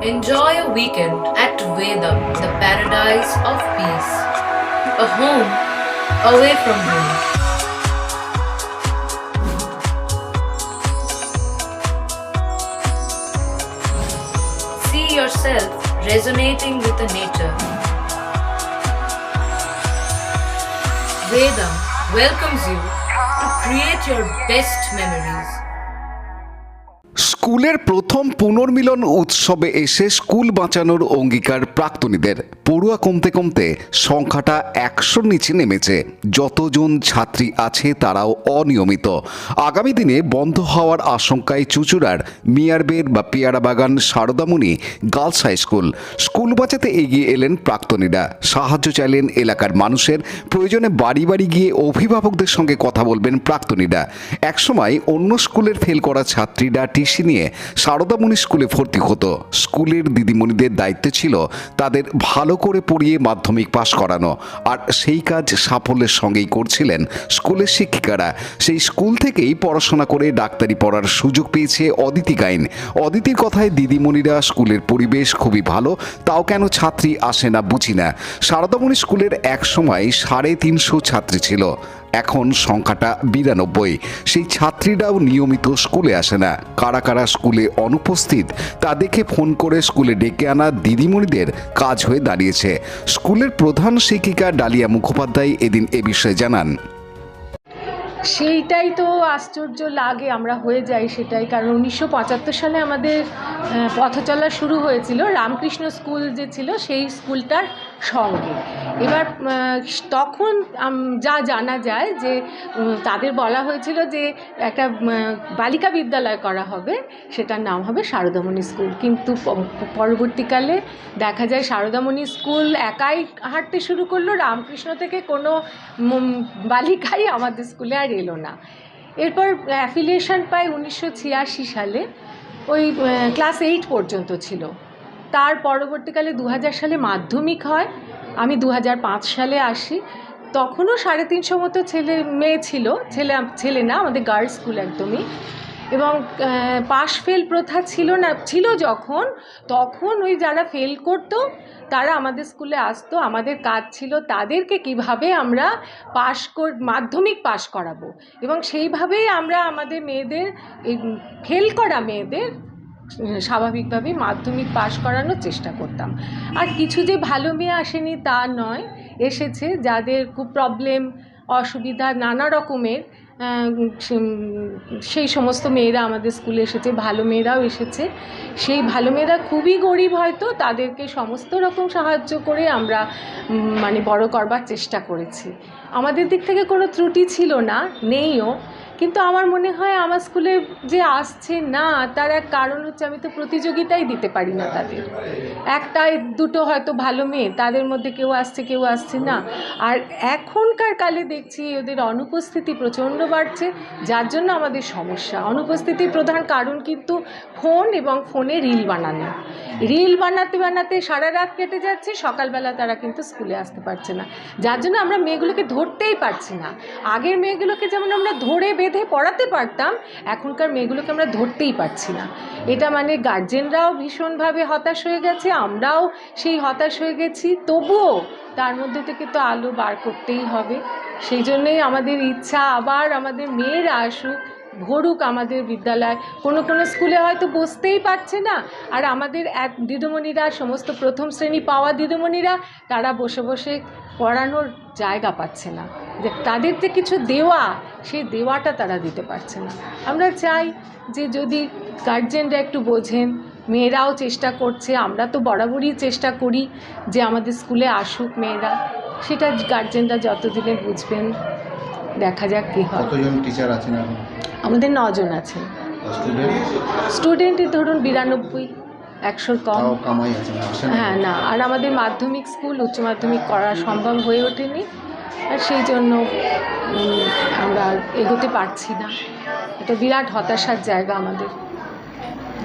Enjoy a weekend at Vedam, the paradise of peace. A home away from home. See yourself resonating with the nature. Vedam welcomes you to create your best memories. স্কুলের প্রথম পুনর্মিলন উৎসবে এসে school বাঁচানোর অঙ্গীকার প্রাক্তনীদের। পড়ুয়া কমতে কমতে সংখ্যাটা 100-র নিচে নেমেছে। যতজন ছাত্রী আছে তারাও অনিয়মিত। আগামী দিনে বন্ধ হওয়ার আশঙ্কায় চুঁচুড়ার মিয়ারবের বা Peyarabagan Saradamani girls high school বাঁচাতে এগিয়ে এলেন প্রাক্তনীরা। সাহায্য চাইলেন এলাকার মানুষের। প্রয়োজনে বাড়ি বাড়ি গিয়ে অভিভাবকদের সঙ্গে কথা বলবেন প্রাক্তনীরা। একসময় অন্য স্কুলের ফেল করা ছাত্রীরা টিসি নিয়ে সারদামণি স্কুলে ভর্তি হতো। স্কুলের দিদিমণিদের দায়িত্ব ছিল তাদের ভালো করে পড়িয়ে মাধ্যমিক পাশ করানো, আর সেই কাজ সাফল্যের সঙ্গেই করছিলেন স্কুলের শিক্ষিকারা। সেই স্কুল থেকেই পড়াশোনা করে ডাক্তারি পড়ার সুযোগ পেয়েছে অদিতি গাইন। অদিতির কথায় দিদিমণিরা স্কুলের পরিবেশ খুবই ভালো, তাও কেন ছাত্রী আসে না বুঝি না। সারদামণি স্কুলের এক সময় 350 ছাত্রী ছিল, এখন সংখ্যাটা 92। সেই ছাত্রীরাও নিয়মিত স্কুলে আসে না। কারা কারা স্কুলে অনুপস্থিত তা দেখে ফোন করে স্কুলে ডেকে আনা দিদিমণিদের কাজ হয়ে দাঁড়িয়েছে। স্কুলের প্রধান শিক্ষিকা ডালিয়া মুখোপাধ্যায় এদিন এ বিষয়ে জানান। সেইটাই তো আশ্চর্য লাগে, আমরা হয়ে যাই সেটাই। কারণ 1975 সালে আমাদের পথ চলা শুরু হয়েছিল রামকৃষ্ণ স্কুল যে ছিল সেই স্কুলটার সঙ্গে। এবার তখন যা জানা যায় যে তাদের বলা হয়েছিল যে একটা বালিকা বিদ্যালয় করা হবে, সেটার নাম হবে সারদামণি স্কুল। কিন্তু পরবর্তীকালে দেখা যায় সারদামণি স্কুল একাই হাঁটতে শুরু করলো, রামকৃষ্ণ থেকে কোনো বালিকাই আমাদের স্কুলে আর এলো না। এরপর অ্যাফিলিয়েশন পাই 1986 সালে, ওই ক্লাস 8 পর্যন্ত ছিল। তার পরবর্তীকালে 2000 সালে মাধ্যমিক হয়। আমি 2005 সালে আসি। তখনও 350 মতো ছেলে মেয়ে ছিল, ছেলে না, আমাদের গার্লস স্কুল একদমই। এবং পাশ ফেল প্রথা ছিল না, ছিল যখন, তখন ওই যারা ফেল করতো তারা আমাদের স্কুলে আসতো। আমাদের কাজ ছিল তাদেরকে কিভাবে আমরা মাধ্যমিক পাশ করাবো, এবং সেইভাবেই আমরা আমাদের মেয়েদের, এই ফেল করা মেয়েদের স্বাভাবিকভাবেই মাধ্যমিক পাশ করানোর চেষ্টা করতাম। আর কিছু যে ভালো মেয়ে আসেনি তা নয়, এসেছে যাদের খুব প্রবলেম, অসুবিধা নানা রকমের, সেই সমস্ত মেয়েরা আমাদের স্কুলে এসেছে। ভালো মেয়েরাও এসেছে। সেই ভালো মেয়েরা খুবই গরিব, হয়তো তাদেরকে সমস্ত রকম সাহায্য করে আমরা বড় করবার চেষ্টা করেছি। আমাদের দিক থেকে কোনো ত্রুটি ছিল না, নেইও। কিন্তু আমার মনে হয় আমার স্কুলে যে আসছে না তার এক কারণ হচ্ছে আমি তো প্রতিযোগিতাই দিতে পারি না তাদের। একটা দুটো হয়তো ভালো মেয়ে, তাদের মধ্যে কেউ আসছে কেউ আসছে না। আর এখনকার কালে দেখছি ওদের অনুপস্থিতি প্রচণ্ড বাড়ছে, যার জন্য আমাদের সমস্যা। অনুপস্থিতির প্রধান কারণ কিন্তু ফোন, এবং ফোনে রিল বানানো। রিল বানাতে বানাতে সারা রাত কেটে যাচ্ছে, সকালবেলা তারা কিন্তু স্কুলে আসতে পারছে না, যার জন্য আমরা মেয়েগুলোকে ধরতেই পারছি না। আগের মেয়েগুলোকে যেমন আমরা ধরে বেঁধে পড়াতে পারতাম, এখনকার মেয়েগুলোকে আমরা ধরতেই পারছি না। এটা গার্জেনরাও ভীষণভাবে হতাশ হয়ে গেছে, আমরাও সেই হতাশ হয়ে গেছি। তবুও তার মধ্যে থেকে তো আলো বার করতেই হবে। সেই জন্যই আমাদের ইচ্ছা আবার আমাদের মেয়েরা আসুক, ভরুক আমাদের বিদ্যালয়। কোনো কোনো স্কুলে হয়তো বসতেই পারছে না, আর আমাদের দিদিমণিরা, সমস্ত প্রথম শ্রেণী পাওয়া দিদিমণিরা, তারা বসে বসে পড়ানোর জায়গা পাচ্ছে না। যে তাদের যে কিছু দেওয়া, সেই দেওয়াটা তারা দিতে পারছে না। আমরা চাই যে যদি গার্জেনরা একটু বোঝেন, মেয়েরাও চেষ্টা করছে, আমরা তো বরাবরই চেষ্টা করি যে আমাদের স্কুলে আসুক মেয়েরা, সেটা গার্জেনরা যতদিনে বুঝবেন। দেখা যাক কী হয়। কতজন টিচার আছেন এখন? আমাদের 9 জন আছেন। স্টুডেন্টই ধরুন 92, 100 কম। হ্যাঁ, না, আর আমাদের মাধ্যমিক স্কুল, উচ্চ মাধ্যমিক করা সম্ভব হয়ে ওঠেনি, আর সেই জন্য আমরা এগোতে পারছি না। এটা বিরাট হতাশার জায়গা আমাদের।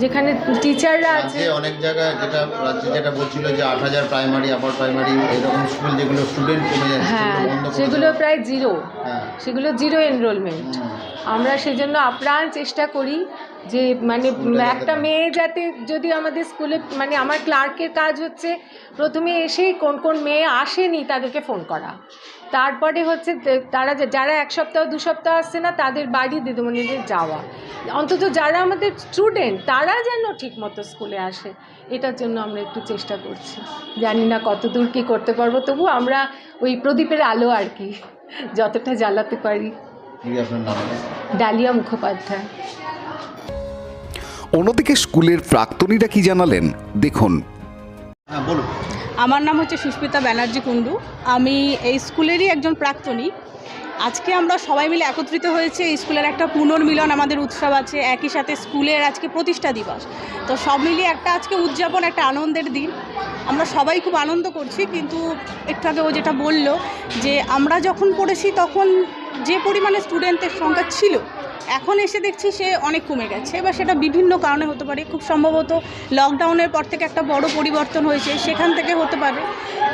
যেখানে টিচাররা আছে। রাজ্যে অনেক জায়গায় যেটা বলছিল যে 8,000 প্রাইমারি আপার প্রাইমারি এরকম স্কুল যেগুলো স্টুডেন্ট কমে যাচ্ছে হ্যাঁ, সেগুলো বন্ধ করে সেগুলো দেওয়া। প্রায় জিরো, হ্যাঁ। সেগুলো জিরো এনরোলমেন্ট। আমরা সেই জন্য আপ্রাণ চেষ্টা করি যে মানে একটা মেয়ে যাতে, যদি আমাদের স্কুলে মানে আমার ক্লার্কের কাজ হচ্ছে প্রথমে এসেই কোন কোন মেয়ে আসেনি তাদেরকে ফোন করা, তারপরে হচ্ছে তারা যারা 1 সপ্তাহ 2 সপ্তাহ আসছে না তাদের বাড়ি দিদিমণিদের যাওয়া, অন্তত যারা আমাদের স্টুডেন্ট তারা যেন ঠিকমতো স্কুলে আসে, এটার জন্য আমরা একটু চেষ্টা করছি। জানি না কত দূর কী করতে পারবো, তবু আমরা ওই প্রদীপের আলো আর কি যতটা জ্বালাতে পারি। আপনার নাম? ডালিয়া মুখোপাধ্যায়। অন্যদিকে স্কুলের প্রাক্তনীরা কি জানালেন দেখুন। হ্যাঁ বলুন। আমার নাম হচ্ছে সুস্মিতা ব্যানার্জি কুণ্ডু। আমি এই স্কুলেরই একজন প্রাক্তনী। আজকে আমরা সবাই মিলে একত্রিত হয়েছে। এই স্কুলের একটা পুনর্মিলন আমাদের উৎসব আছে, একই সাথে স্কুলের আজকে প্রতিষ্ঠা দিবস। তো সব মিলিয়ে একটা আজকে উদযাপন, একটা আনন্দের দিন। আমরা সবাই খুব আনন্দ করছি, কিন্তু একটু আগে ও যেটা বললো যে আমরা যখন পড়েছি তখন যে পরিমাণে স্টুডেন্টের সংখ্যা ছিল, এখন এসে দেখছি সে অনেক কমে গেছে। এবার সেটা বিভিন্ন কারণে হতে পারে, খুব সম্ভবত লকডাউনের পর থেকে একটা বড় পরিবর্তন হয়েছে, সেখান থেকে হতে পারে।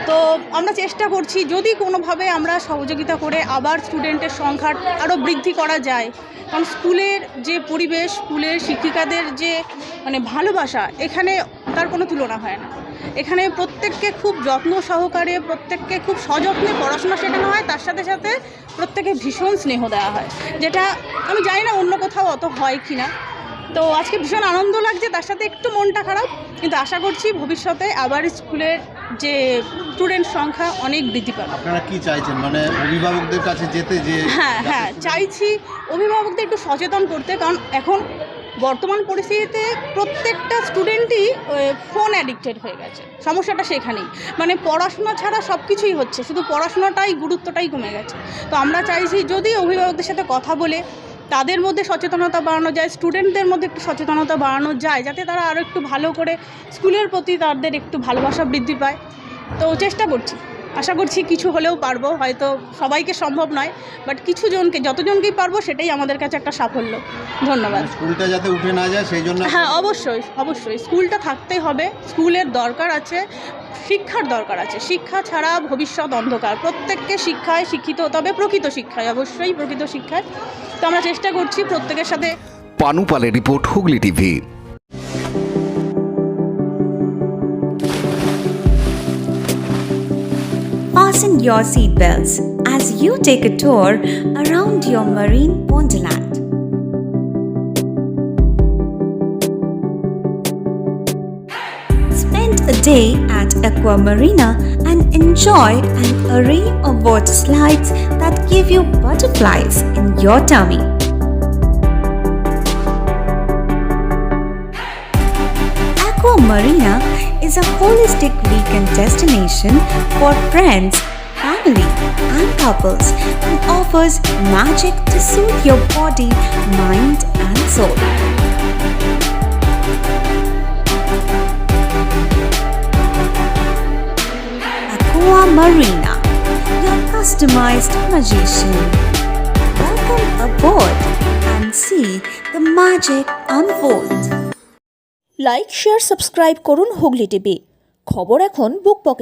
তো আমরা চেষ্টা করছি যদি কোনোভাবে আমরা সহযোগিতা করে আবার স্টুডেন্টের সংখ্যা আরও বৃদ্ধি করা যায়, কারণ স্কুলের যে পরিবেশ, স্কুলের শিক্ষিকাদের যে মানে ভালোবাসা, এখানে তার কোনো তুলনা হয় না। এখানে প্রত্যেককে খুব যত্ন সহকারে, প্রত্যেককে খুব সযত্নে পড়াশোনা শেখানো হয়, তার সাথে সাথে প্রত্যেকে ভীষণ স্নেহ দেওয়া হয়, যেটা আমি জানি না অন্য কোথাও অত হয় কি না। তো আজকে ভীষণ আনন্দ লাগছে, তার সাথে একটু মনটা খারাপ, কিন্তু আশা করছি ভবিষ্যতে আবার স্কুলের যে স্টুডেন্ট সংখ্যা অনেক বৃদ্ধি পাবে। আপনারা কি চাইছেন, মানে অভিভাবকদের কাছে যেতে যে? হ্যাঁ, চাইছি অভিভাবকদের একটু সচেতন করতে, কারণ এখন বর্তমান পরিস্থিতিতে প্রত্যেকটা স্টুডেন্টই ফোন অ্যাডিক্টেড হয়ে গেছে। সমস্যাটা সেখানেই, মানে পড়াশোনা ছাড়া সব কিছুই হচ্ছে, শুধু পড়াশোনাটাই গুরুত্বটাই কমে গেছে। তো আমরা চাইছি যদি অভিভাবকদের সাথে কথা বলে তাদের মধ্যে সচেতনতা বাড়ানো যায়, স্টুডেন্টদের মধ্যে একটু সচেতনতা বাড়ানো যায়, যাতে তারা আরও একটু ভালো করে স্কুলের প্রতি তাদের একটু ভালোবাসা বৃদ্ধি পায়। তো চেষ্টা করছি, আশা করছি কিছু হলেও পারবো। হয়তো সবাইকে সম্ভব নয়, বাট কিছু জনকে, যতজনকেই পারবো সেটাই আমাদের কাছে একটা সাফল্য। ধন্যবাদ। স্কুলটা যাতে উঠে না যায় সেই জন্য? হ্যাঁ, অবশ্যই স্কুলটা থাকতেই হবে। স্কুলের দরকার আছে, শিক্ষার দরকার আছে। শিক্ষা ছাড়া ভবিষ্যৎ অন্ধকার। প্রত্যেককে শিক্ষায় শিক্ষিত হতে হবে, প্রকৃত শিক্ষায়, অবশ্যই প্রকৃত শিক্ষায়। তো আমরা চেষ্টা করছি প্রত্যেকের সাথে। পানু পালের report, Hooghly TV. Fasten your seatbelts as you take a tour around your marine wonderland. Spend a day at Aqua Marina and enjoy an array of water slides that give you butterflies in your tummy. Aqua Marina is a holistic weekend destination for friends, family, and couples and offers magic to soothe your body, mind, and soul. Aqua Marina, your customized magician. Welcome aboard and see the magic unfold. Like, share, subscribe করুন Hooghly TV. খবর এখন বুক পকেটে।